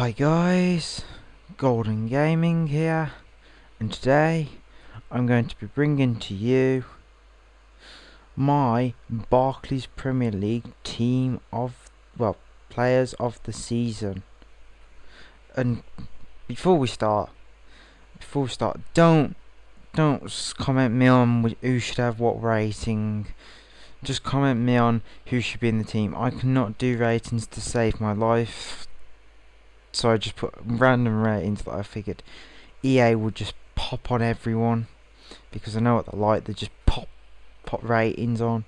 Hi guys, Golden Gaming here, and today I'm going to be bringing to you my Barclays Premier League team of, players of the season. And before we start, don't comment me on who should have what rating. Just comment me on who should be in the team. I cannot do ratings to save my life, so I just put random ratings that I figured EA would just pop on everyone, because I know what they're like. They just pop ratings on.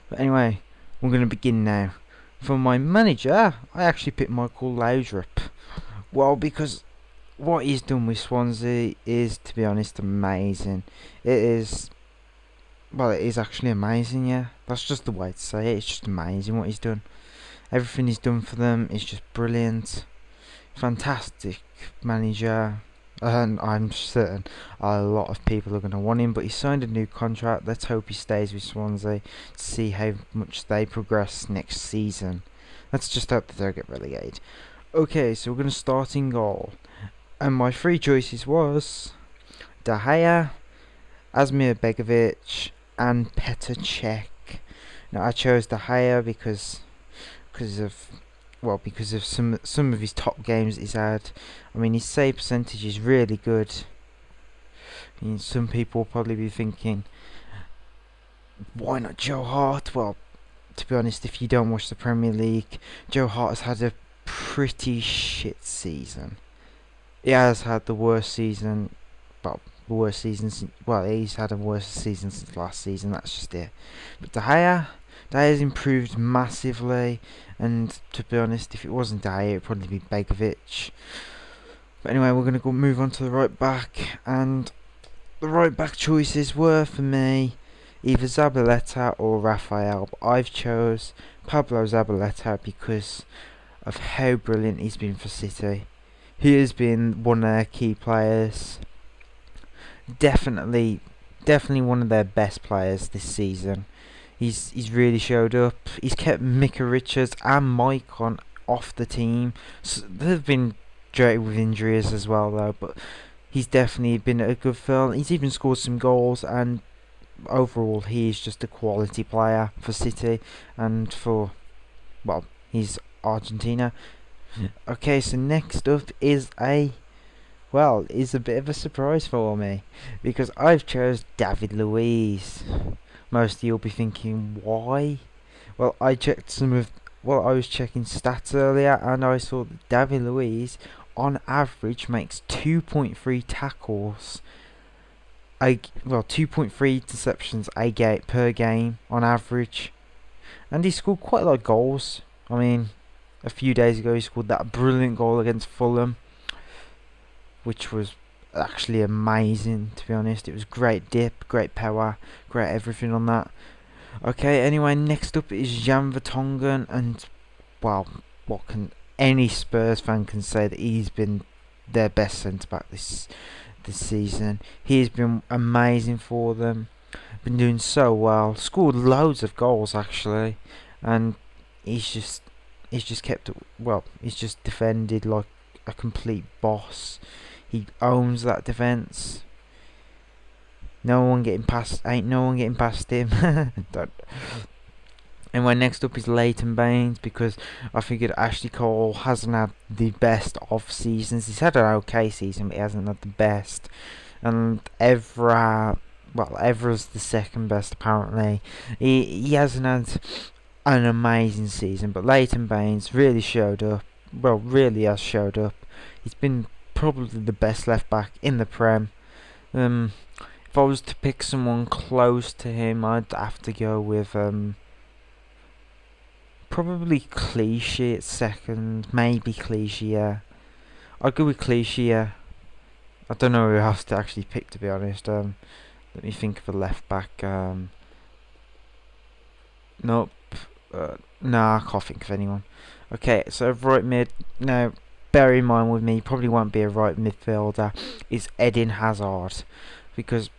But anyway, we're going to begin now. For my manager, I actually picked Michael Laudrup. Well, because what he's done with Swansea is, to be honest, amazing. It is actually amazing, yeah. That's just the way to say it. It's just amazing what he's done. Everything he's done for them is just brilliant. Fantastic manager, and I'm certain a lot of people are going to want him, but he signed a new contract. Let's hope he stays with Swansea to see how much they progress next season. Let's just hope that they'll get relegated. Okay, so we're going to start in goal, and my three choices was De Gea, Asmir Begovic and Petr Cech. Now I chose De Gea because of some of his top games that he's had. I mean, his save percentage is really good. I mean, some people will probably be thinking, why not Joe Hart? Well, to be honest, if you don't watch the Premier League, Joe Hart has had a pretty shit season. He has had the worst season, he's had a worse season since last season, that's just it. But De Gea has improved massively, and to be honest, if it wasn't De Gea, it'd probably be Begovic. But anyway, we're going to move on to the right back, and the right back choices were, for me, either Zabaleta or Raphael, but I've chose Pablo Zabaleta because of how brilliant he's been for City. He has been one of their key players. Definitely one of their best players this season. He's really showed up. He's kept Micah Richards and Maicon off the team. So they've been dragged with injuries as well, though. But he's definitely been a good fill. He's even scored some goals, and overall, he is just a quality player for City and for, he's Argentina. Okay, so next up is a bit of a surprise for me, because I've chose David Luiz. Most of you'll be thinking, why? Well, I was checking stats earlier, and I saw that David Luiz, on average, makes 2.3 tackles. 2.3 interceptions per game on average, and he scored quite a lot of goals. I mean, a few days ago he scored that brilliant goal against Fulham, which was actually amazing, to be honest. It was great dip, great power, great everything on that. Okay, anyway, next up is Jan Vertonghen, and what can any Spurs fan can say that he's been their best centre back this season. He's been amazing for them, been doing so well, scored loads of goals actually, and he's just he's just defended like a complete boss. He owns that defence. Ain't no one getting past him. Anyway, next up is Leighton Baines, because I figured Ashley Cole hasn't had the best of seasons. He's had an okay season, but he hasn't had the best. And Evra's the second best apparently. He hasn't had an amazing season, but Leighton Baines really showed up. Well, really has showed up. He's been probably the best left back in the Prem. If I was to pick someone close to him, I'd have to go with probably Clichy at second, maybe Clichy. Yeah, I'd go with Clichy. Yeah. I don't know who else to actually pick, to be honest. Let me think of a left back. Nope. Nah, I can't think of anyone. Okay, so right mid. Now, bear in mind with me, probably won't be a right midfielder, is Eden Hazard, because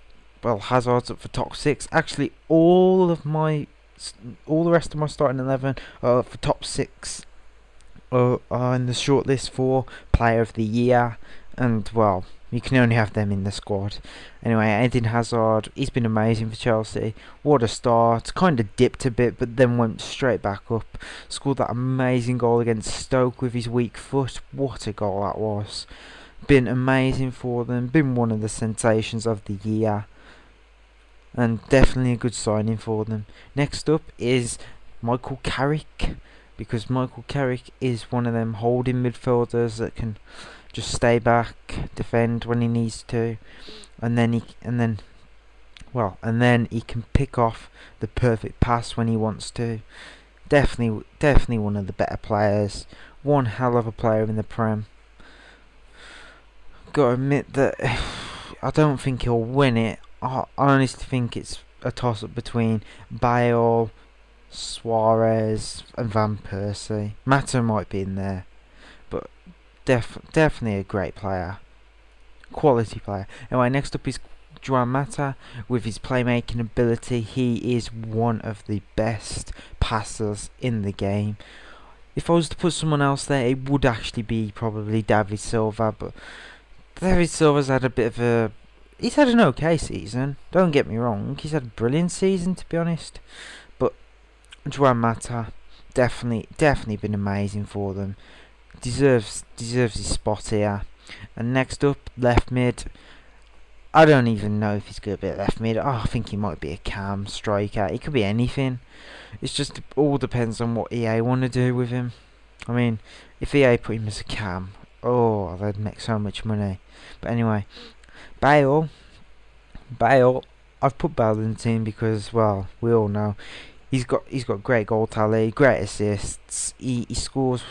Hazard's up for top 6. Actually, all the rest of my starting 11 are for top 6. are in the shortlist for Player of the Year, and well, you can only have them in the squad. Anyway, Eden Hazard, he's been amazing for Chelsea. What a start. Kind of dipped a bit, but then went straight back up. Scored that amazing goal against Stoke with his weak foot. What a goal that was. Been amazing for them. Been one of the sensations of the year. And definitely a good signing for them. Next up is Michael Carrick, because Michael Carrick is one of them holding midfielders that can just stay back, defend when he needs to, and then he can pick off the perfect pass when he wants to. Definitely one of the better players. One hell of a player in the Prem. Gotta admit that I don't think he'll win it. I honestly think it's a toss-up between Bale, Suarez and Van Persie. Mata might be in there, but definitely a great player. Quality player. Anyway, next up is Juan Mata. With his playmaking ability, he is one of the best passers in the game. If I was to put someone else there, it would actually be probably David Silva, but David Silva's had a bit of a... He's had an okay season, don't get me wrong. He's had a brilliant season, to be honest. But Juan Mata, definitely been amazing for them. Deserves his spot here. And next up, left mid. I don't even know if he's going to be left mid. I think he might be a cam striker. He could be anything. It's just all depends on what EA want to do with him. I mean, if EA put him as a cam, oh, they'd make so much money. But anyway, Bale. I've put Bale in the team because, well, we all know he's got great goal tally, great assists. He scores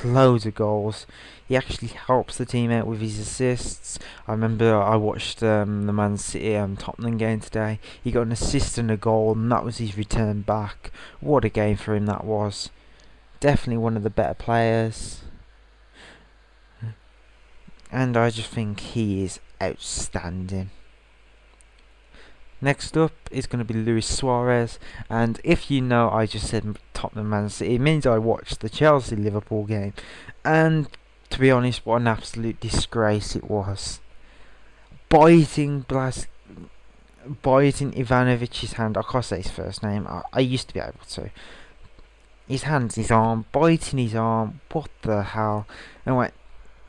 loads of goals. He actually helps the team out with his assists. I remember I watched the Man City Tottenham game today. He got an assist and a goal, and that was his return back. What a game for him that was. Definitely one of the better players. And I just think he is outstanding. Next up is going to be Luis Suarez, and if you know I just said Tottenham Man City, it means I watched the Chelsea-Liverpool game, and to be honest, what an absolute disgrace it was. Biting Ivanovic's hand, I can't say his first name, I used to be able to. His arm, biting his arm, what the hell. Anyway,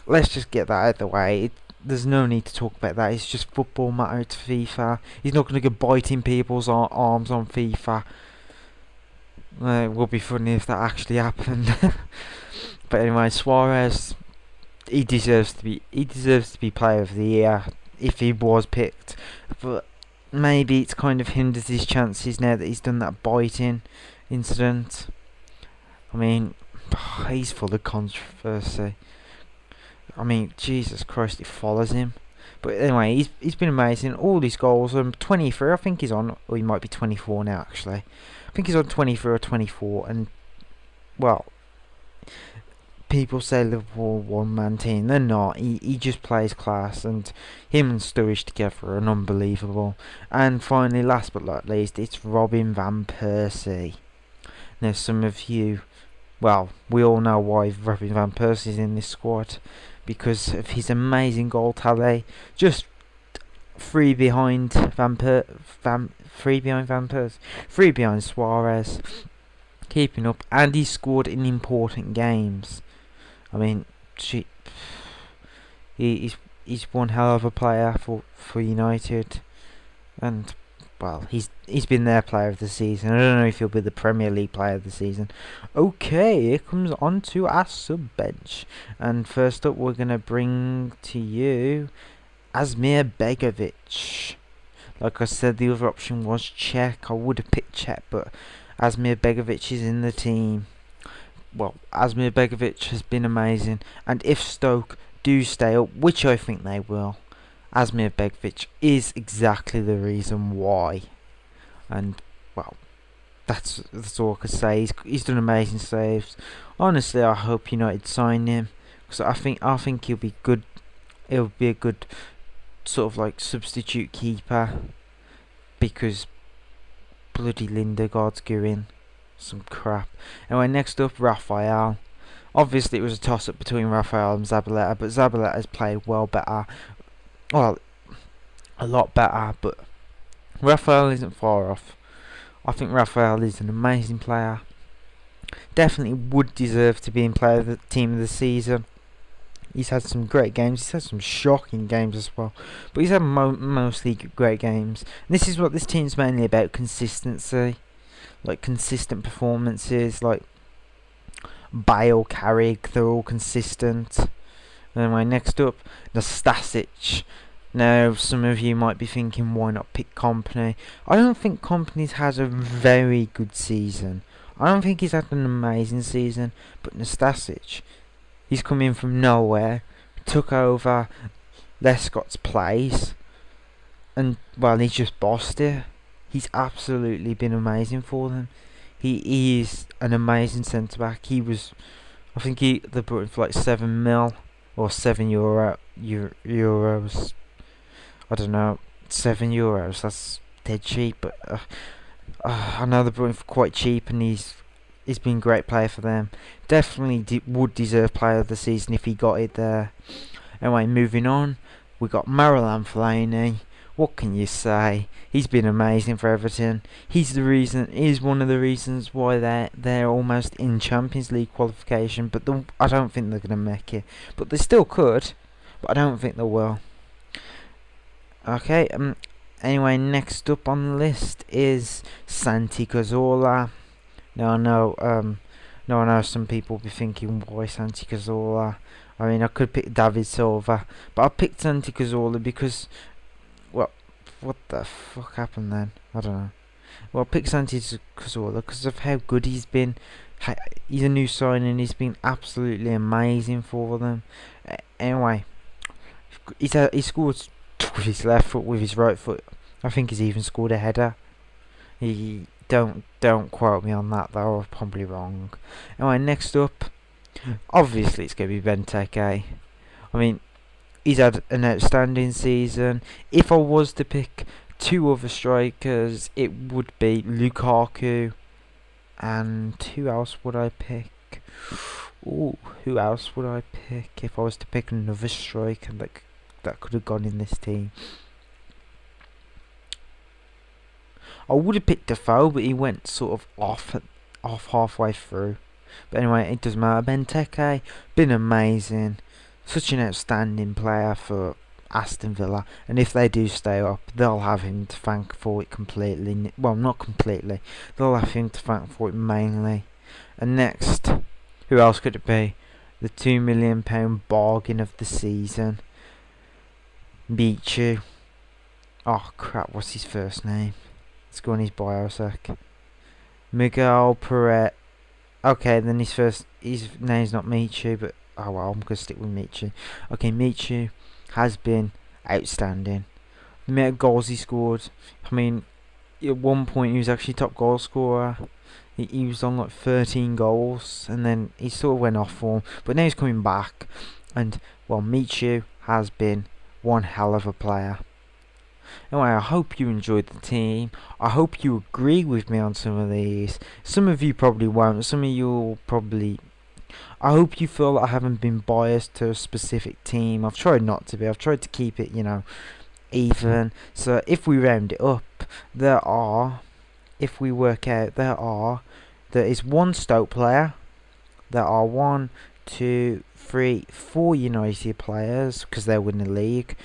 let's just get that out of the way. There's no need to talk about that. It's just football matter to FIFA. He's not going to go biting people's arms on FIFA. It would be funny if that actually happened. But anyway, Suarez, he deserves to be Player of the Year if he was picked. But maybe it's kind of hindered his chances now that he's done that biting incident. I mean, he's full of controversy. I mean, Jesus Christ, it follows him. But anyway, he's been amazing. All these goals. 23, I think he's on, or he might be 24 now, actually. I think he's on 23 or 24. And, well, people say Liverpool one-man team. They're not. He just plays class. And him and Sturridge together are unbelievable. And finally, last but not least, it's Robin Van Persie. Now, some of you... Well, we all know why Robin Van Persie is in this squad. Because of his amazing goal tally. Just three behind Suarez. Keeping up. And he scored in important games. I mean, he's one hell of a player for United. And... well, he's been their Player of the Season. I don't know if he'll be the Premier League Player of the Season. Okay, here comes on to our sub-bench. And first up, we're going to bring to you Asmir Begovic. Like I said, the other option was Czech. I would have picked Czech, but Asmir Begovic is in the team. Well, Asmir Begovic has been amazing. And if Stoke do stay up, which I think they will, Asmir Begovic is exactly the reason why. And, well, that's all I could say. He's done amazing saves. Honestly, I hope United sign him, because I think he'll be good. He'll be a good sort of like substitute keeper, because bloody Lindegaard's going some crap. Anyway, next up, Raphael. Obviously, it was a toss-up between Raphael and Zabaleta, but Zabaleta has played well better. Well, a lot better, but Raphael isn't far off. I think Raphael is an amazing player. Definitely would deserve to be in player of the team of the season. He's had some great games. He's had some shocking games as well, but he's had mostly great games. And this is what this team's mainly about: consistency, like consistent performances. Like Bale, Carrick, they're all consistent. Anyway, next up, Nastasic. Now, some of you might be thinking, why not pick Company? I don't think Company's had a very good season. I don't think he's had an amazing season, but Nastasic, he's come in from nowhere, took over Lescott's place, and, well, he's just bossed it. He's absolutely been amazing for them. He is an amazing centre-back. I think they bought him for like 7 mil, or €7. I don't know, €7. That's dead cheap, but I know they brought him for quite cheap, and he's been a great player for them. Definitely would deserve player of the season if he got it there. Anyway, moving on, we got Marouane Fellaini. What can you say? He's been amazing for Everton. He's one of the reasons why they're almost in Champions League qualification, but I don't think they're gonna make it. But they still could, but I don't think they will. Okay, anyway, next up on the list is Santi Cazorla. Now I know some people will be thinking, why Santi Cazorla? I mean, I could pick David Silva, but I picked Santi Cazorla because, well, what the fuck happened then? I don't know. Well, I picked Santi Cazorla because of how good he's been. He's a new signing. He's been absolutely amazing for them. Anyway, he scored with his left foot, with his right foot. I think he's even scored a header. Don't quote me on that though, I'm probably wrong. Anyway, next up, obviously it's going to be Benteke. I mean, he's had an outstanding season. If I was to pick two other strikers, it would be Lukaku, and who else would I pick? Ooh, who else would I pick if I was to pick another striker that could have gone in this team? I would have picked Defoe, but he went sort of off halfway through. But anyway, it doesn't matter. Benteke, been amazing. Such an outstanding player for Aston Villa. And if they do stay up, they'll have him to thank for it completely. Well, not completely. They'll have him to thank for it mainly. And next, who else could it be? The £2 million bargain of the season. Michu. Oh crap, what's his first name? Let's go on his bio a sec. Miguel Perret. Okay, then his name's not Michu, but oh well, I'm gonna stick with Michu. Okay, Michu has been outstanding. The amount of goals he scored. I mean, at one point he was actually top goal scorer. He was on like 13 goals, and then he sort of went off form, but now he's coming back. And well, Michu has been one hell of a player. Anyway, I hope you enjoyed the team. I hope you agree with me on some of these. Some of you probably won't. Some of you will probably... I hope you feel that I haven't been biased to a specific team. I've tried not to be. I've tried to keep it, even. So if we round it up, there is one Stoke player. There are 1, 2, 3, 4 United players, because they're winning the league.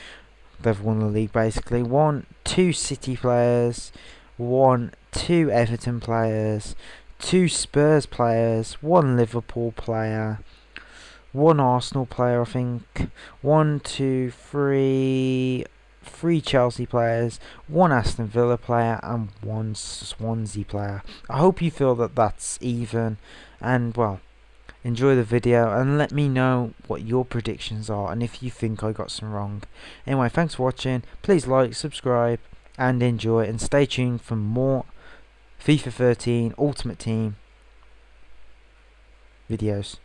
They've won the league basically. 1, 2 City players, 1, 2 Everton players, 2 Spurs players, 1 Liverpool player, 1 Arsenal player, I think. 1, 2, 3 Chelsea players, 1 Aston Villa player, and 1 Swansea player. I hope you feel that that's even, and well, enjoy the video and let me know what your predictions are and if you think I got some wrong. Anyway, thanks for watching. Please like, subscribe and enjoy, and stay tuned for more FIFA 13 Ultimate Team videos.